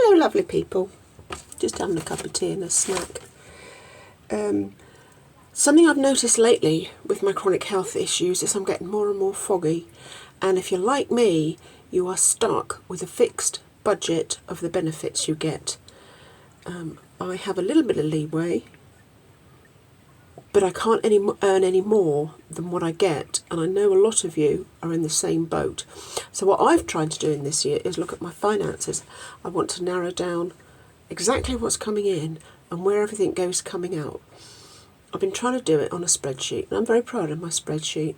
Hello lovely people, just having a cup of tea and a snack. Something I've noticed lately with my chronic health issues is I'm getting more and more foggy, and if you're like me, you are stuck with a fixed budget of the benefits you get. I have a little bit of leeway, but I can't earn any more than what I get, and I know a lot of you are in the same boat. So what I've tried to do in this year is look at my finances. I want to narrow down exactly what's coming in and where everything goes coming out. I've been trying to do it on a spreadsheet, and I'm very proud of my spreadsheet,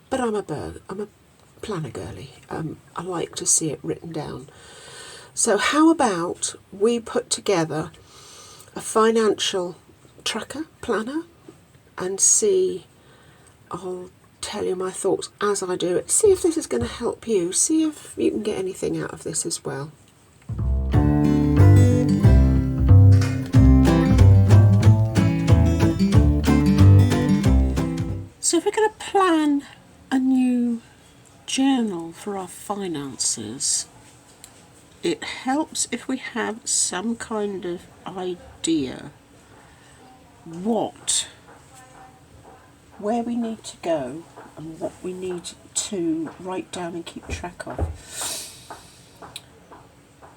but I'm a planner girly. I like to see it written down. So how about we put together a financial tracker, planner, and see, I'll tell you my thoughts as I do it. See if this is going to help you. See if you can get anything out of this as well. So if we're going to plan a new journal for our finances, it helps if we have some kind of idea where we need to go and what we need to write down and keep track of.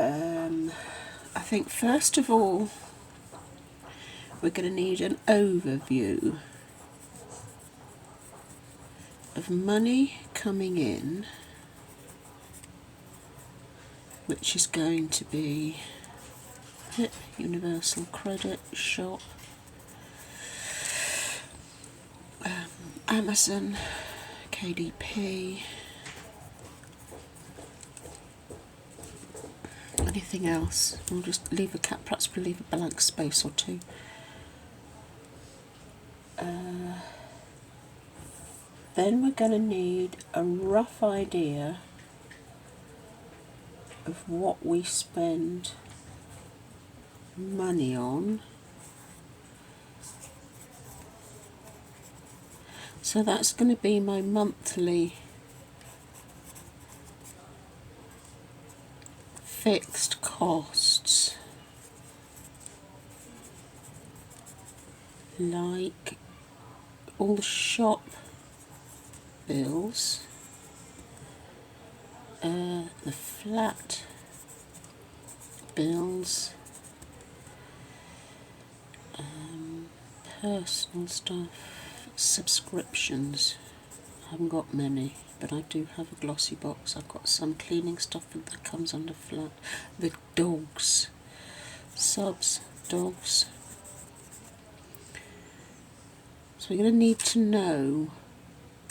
I think first of all we're going to need an overview of money coming in, which is going to be Universal Credit, Shop, Amazon, KDP, anything else. We'll just leave perhaps we'll leave a blank space or two. Then we're going to need a rough idea of what we spend money on. So that's going to be my monthly fixed costs, like all the shop bills, the flat bills, personal stuff, subscriptions. I haven't got many, but I do have a glossy box. I've got some cleaning stuff that comes under flat. The dogs, subs, dogs. So we're going to need to know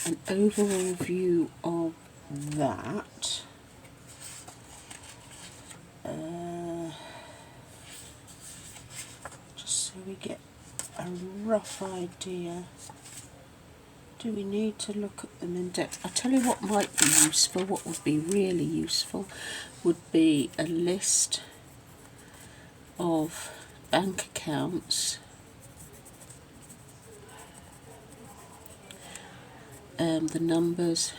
an overall view of that. Just so we get a rough idea. Do we need to look at them in depth? I'll tell you what might be useful. What would be really useful would be a list of bank accounts, the numbers,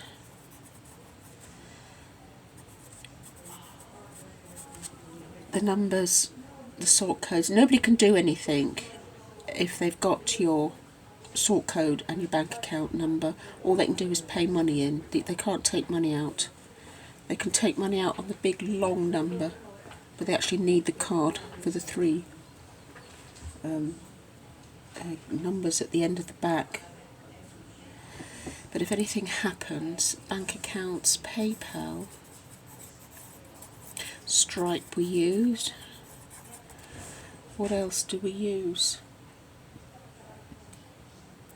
the sort codes. Nobody can do anything if they've got your sort code and your bank account number. All they can do is pay money in. They can't take money out. They can take money out on the big long number, but they actually need the card for the three numbers at the end of the back. But if anything happens, bank accounts, PayPal, Stripe we used. What else do we use?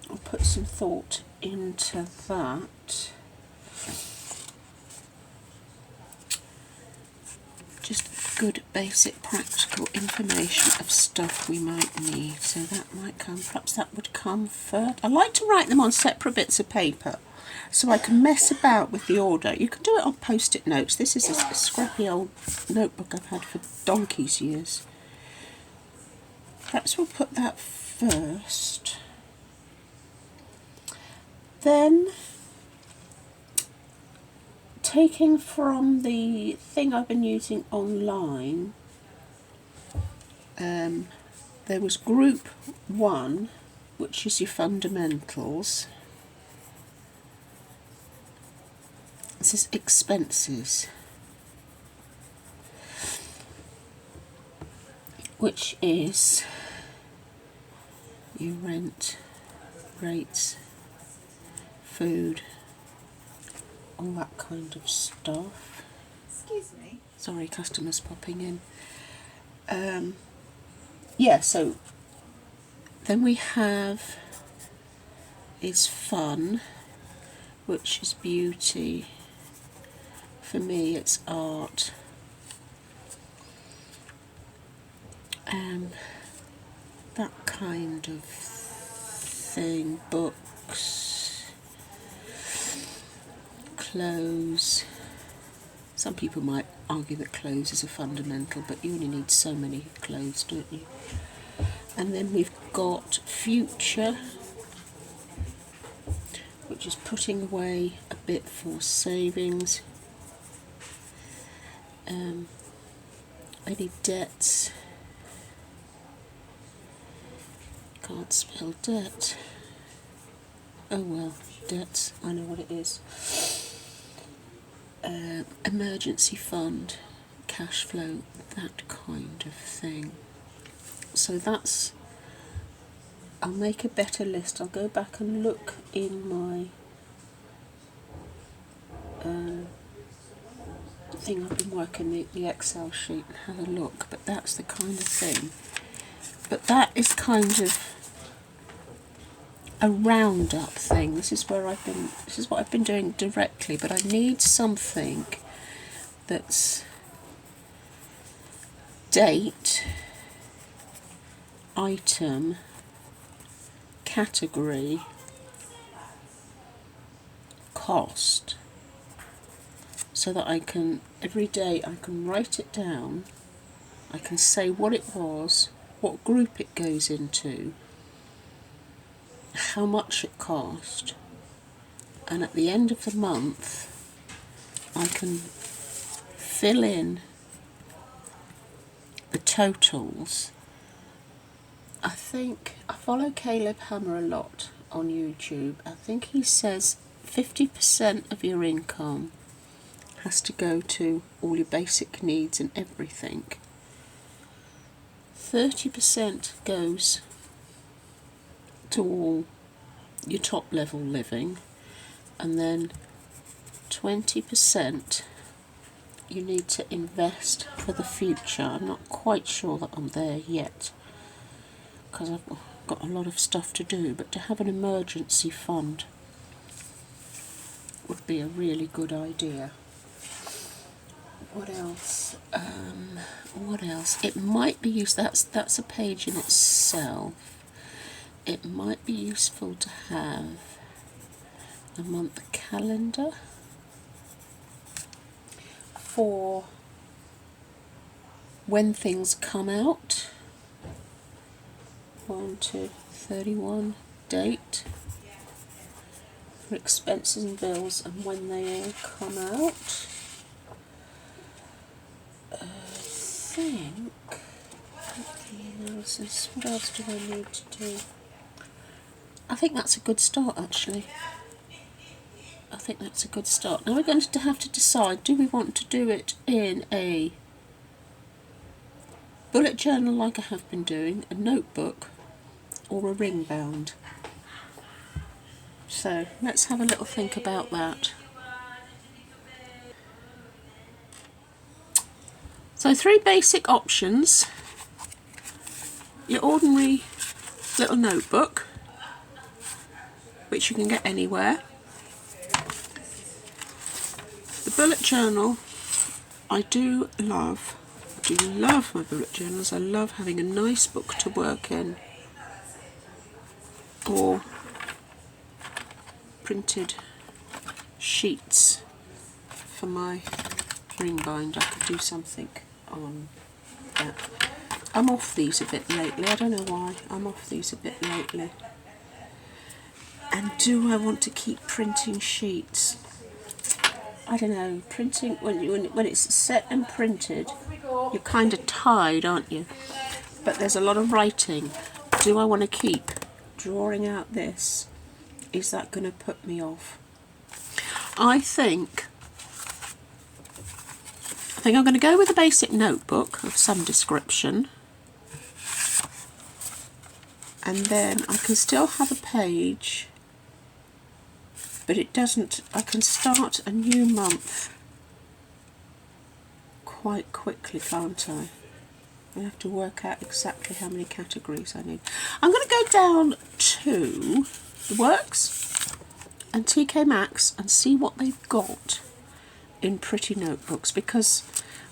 I'll put some thought into that. Just good basic practical information of stuff we might need. So that might come, perhaps that would come first. I like to write them on separate bits of paper so I can mess about with the order. You can do it on post-it notes. This is a scrappy old notebook I've had for donkey's years. Perhaps we'll put that first. Then taking from the thing I've been using online. There was group 1, which is your fundamentals. This is expenses, which is your rent, rates, food, all that kind of stuff. Excuse me. Sorry, customers popping in. Yeah, so then we have is fun, which is beauty. For me, it's art. That kind of thing. Books, clothes. Some people might argue that clothes is a fundamental, but you only need so many clothes, don't you? And then we've got future, which is putting away a bit for savings. Any debts. Can't spell debt. Oh well, debts, I know what it is. Emergency fund, cash flow, that kind of thing. So that's, I'll make a better list. I'll go back and look in my thing I've been working, the Excel sheet, and have a look. But that's the kind of thing. But that is kind of a roundup thing. This is what I've been doing directly, but I need something that's date, item, category, cost, so that I can, every day I can write it down, I can say what it was, what group it goes into, how much it cost, and at the end of the month I can fill in the totals. I think I follow Caleb Hammer a lot on YouTube. I think he says 50% of your income has to go to all your basic needs and everything. 30% goes to all your top level living, and then 20% you need to invest for the future. I'm not quite sure that I'm there yet because I've got a lot of stuff to do, but to have an emergency fund would be a really good idea. What else? What else? It might be used. That's a page in itself. It might be useful to have a month calendar for when things come out. 1 to 31 date for expenses and bills and when they all come out. I think what else do I need to do? I think that's a good start, actually. I think that's a good start. Now we're going to have to decide, do we want to do it in a bullet journal like I have been doing, a notebook, or a ring bound? So let's have a little think about that. So 3 basic options. Your ordinary little notebook, which you can get anywhere. The bullet journal, I do love my bullet journals. I love having a nice book to work in, or printed sheets for my ring bind. I could do something on that. I'm off these a bit lately. I don't know why. I'm off these a bit lately. And do I want to keep printing sheets? I don't know, printing, when it's set and printed, you're kind of tied, aren't you? But there's a lot of writing. Do I want to keep drawing out this? Is that going to put me off? I think I'm going to go with a basic notebook of some description. And then I can still have a page, but it doesn't, I can start a new month quite quickly, can't I? I have to work out exactly how many categories I need. I'm going to go down to the Works and TK Maxx and see what they've got in pretty notebooks, because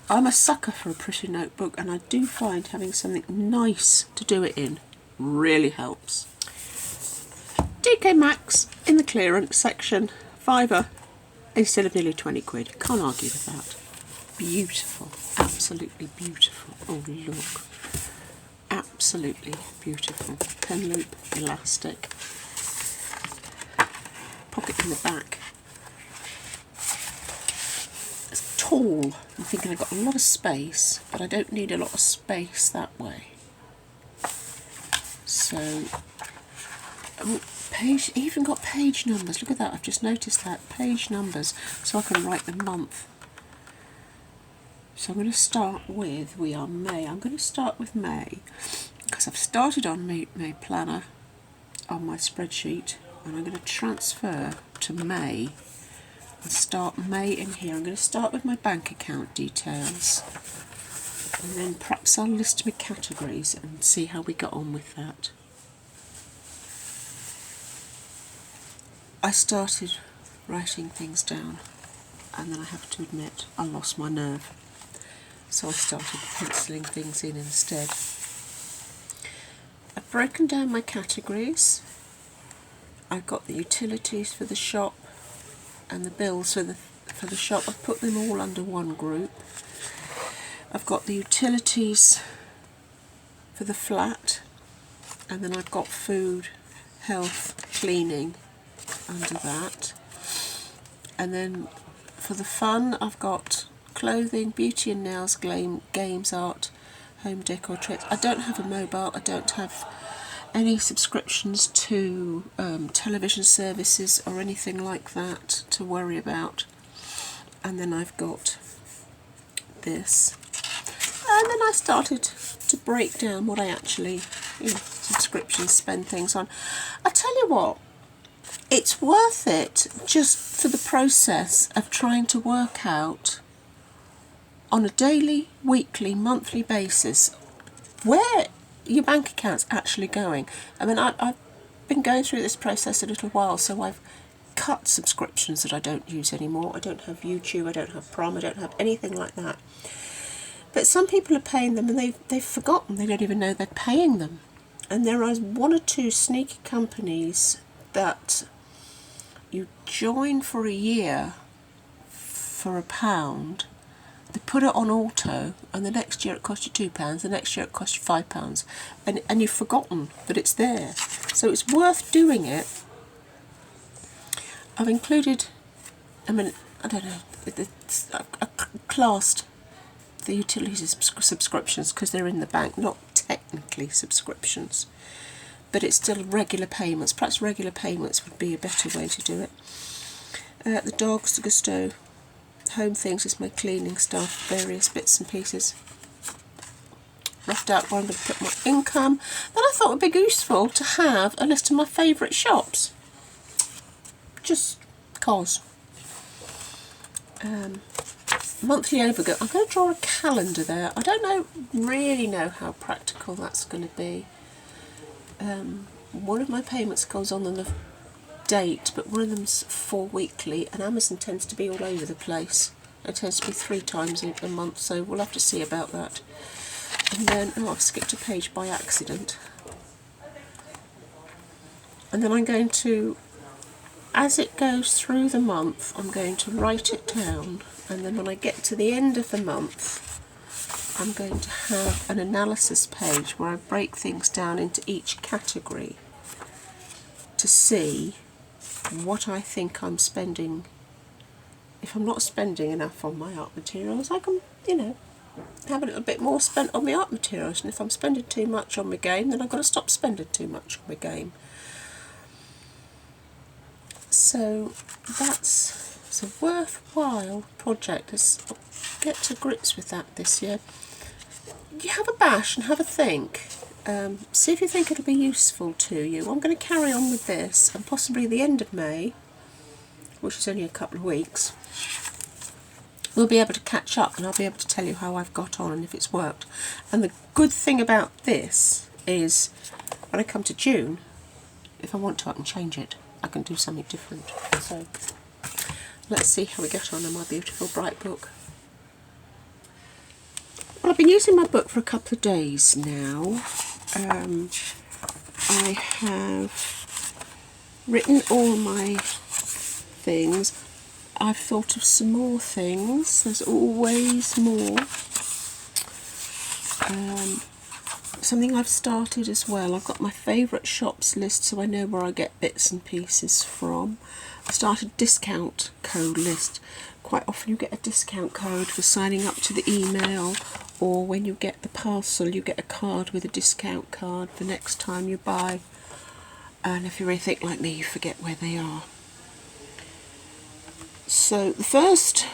I'm a sucker for a pretty notebook, and I do find having something nice to do it in really helps. TK Maxx in the clearance section, £5 instead of nearly 20 quid. Can't argue with that. Beautiful, absolutely beautiful. Oh look, absolutely beautiful. Pen loop, elastic, pocket in the back. It's tall. I'm thinking I've got a lot of space, but I don't need a lot of space that way. So, oh, page, even got page numbers. Look at that, I've just noticed that. Page numbers, so I can write the month. So I'm going to start with, we are May. I'm going to start with May, because I've started on May Planner on my spreadsheet, and I'm going to transfer to May and start May in here. I'm going to start with my bank account details, and then perhaps I'll list my categories and see how we got on with that. I started writing things down, and then I have to admit I lost my nerve. So I started penciling things in instead. I've broken down my categories. I've got the utilities for the shop and the bills for the shop. I've put them all under one group. I've got the utilities for the flat, and then I've got food, health, cleaning under that. And then for the fun, I've got clothing, beauty and nails, games, art, home decor, tricks. I don't have a mobile, I don't have any subscriptions to television services or anything like that to worry about. And then I've got this. And then I started to break down what I actually, subscriptions, spend things on. I tell you what, it's worth it just for the process of trying to work out on a daily, weekly, monthly basis where your bank account's actually going. I mean, I've been going through this process a little while, so I've cut subscriptions that I don't use anymore. I don't have YouTube, I don't have Prime, I don't have anything like that. But some people are paying them and they've forgotten, they don't even know they're paying them. And there are one or two sneaky companies that you join for a year for £1, they put it on auto, and the next year it costs you £2, the next year it costs you £5, and you've forgotten that it's there. So it's worth doing it. I've included, I don't know, I classed the utilities subscriptions because they're in the bank, not technically subscriptions, but it's still regular payments. Perhaps regular payments would be a better way to do it. The dogs, the Gusto, home things is my cleaning stuff, various bits and pieces. Roughed out where I'm going to put my income. Then I thought it would be useful to have a list of my favourite shops. Just cause. Monthly overgo. I'm going to draw a calendar there. I don't really know how practical that's going to be. One of my payments goes on the date, but one of them's 4 weekly, and Amazon tends to be all over the place. It tends to be 3 times a month, so we'll have to see about that. And then, I've skipped a page by accident. And then I'm going to, as it goes through the month, I'm going to write it down, and then when I get to the end of the month, I'm going to have an analysis page where I break things down into each category to see what I think I'm spending if I'm not spending enough on my art materials, I can, you know, have a little bit more spent on my art materials, and if I'm spending too much on my game, then I've got to stop spending too much on my game. So it's a worthwhile project. Let's get to grips with that this year. You have a bash and have a think. See if you think it'll be useful to you. I'm going to carry on with this, and possibly the end of May, which is only a couple of weeks, we'll be able to catch up and I'll be able to tell you how I've got on and if it's worked. And the good thing about this is when I come to June, if I want to, I can change it. I can do something different. So let's see how we get on in my beautiful bright book. Well, I've been using my book for a couple of days now. I have written all my things. I've thought of some more things. There's always more. Something I've started as well. I've got my favourite shops list, so I know where I get bits and pieces from. I've started a discount code list. Quite often you get a discount code for signing up to the email, or when you get the parcel you get a card with a discount card for next time you buy. And if you're anything like me, you forget where they are. So the first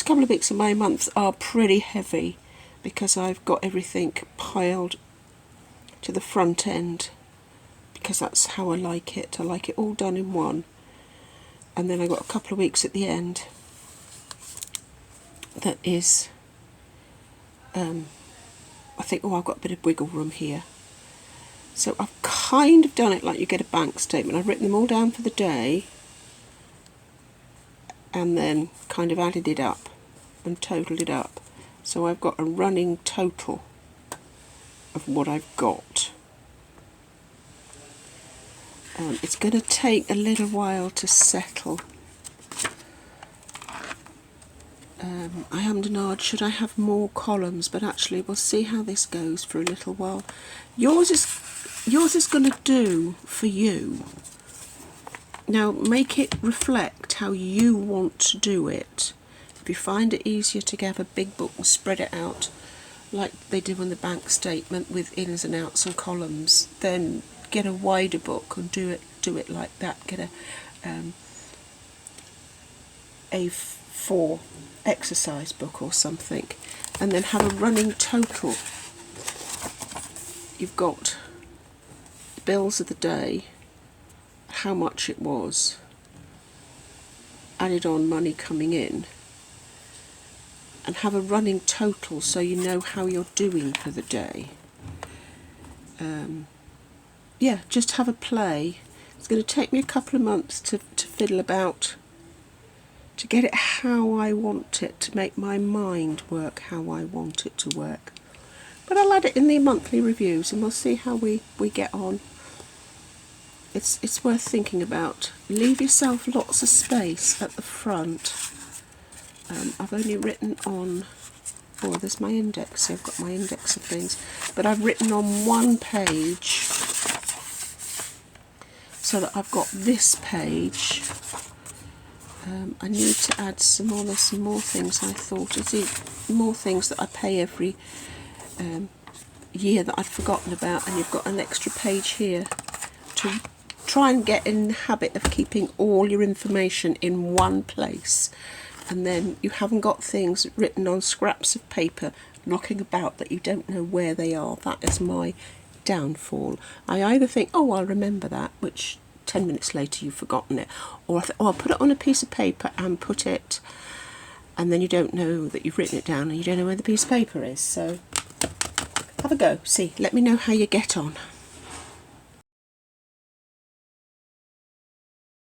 couple of weeks of my month are pretty heavy because I've got everything piled to the front end, because that's how I like it. I like it all done in one. And then I've got a couple of weeks at the end that is, I think, oh, I've got a bit of wiggle room here. So I've kind of done it like you get a bank statement. I've written them all down for the day and then kind of added it up and totaled it up. So I've got a running total of what I've got. It's going to take a little while to settle. I hummed and hawed, should I have more columns, but actually we'll see how this goes for a little while. Yours is going to do for you. Now make it reflect how you want to do it. If you find it easier to have a big book and spread it out like they do on the bank statement with ins and outs and columns, then get a wider book and do it like that. Get a A4 exercise book or something, and then have a running total. You've got the bills of the day, how much it was, added on money coming in, and have a running total so you know how you're doing for the day. Yeah, just have a play. It's going to take me a couple of months to fiddle about, to get it how I want it, to make my mind work how I want it to work. But I'll add it in the monthly reviews and we'll see how we get on. It's worth thinking about. Leave yourself lots of space at the front. I've only written on, oh, there's my index, so I've got my index of things, but I've written on one page so that I've got this page. I need to add some more. There's some more things I thought. I see more things that I pay every year that I'd forgotten about, and you've got an extra page here to try and get in the habit of keeping all your information in one place, and then you haven't got things written on scraps of paper knocking about that you don't know where they are. That is my downfall. I either think, oh, I'll remember that, which 10 minutes later you've forgotten it, or I think, oh, I'll put it on a piece of paper and put it, and then you don't know that you've written it down and you don't know where the piece of paper is. So have a go, see, let me know how you get on.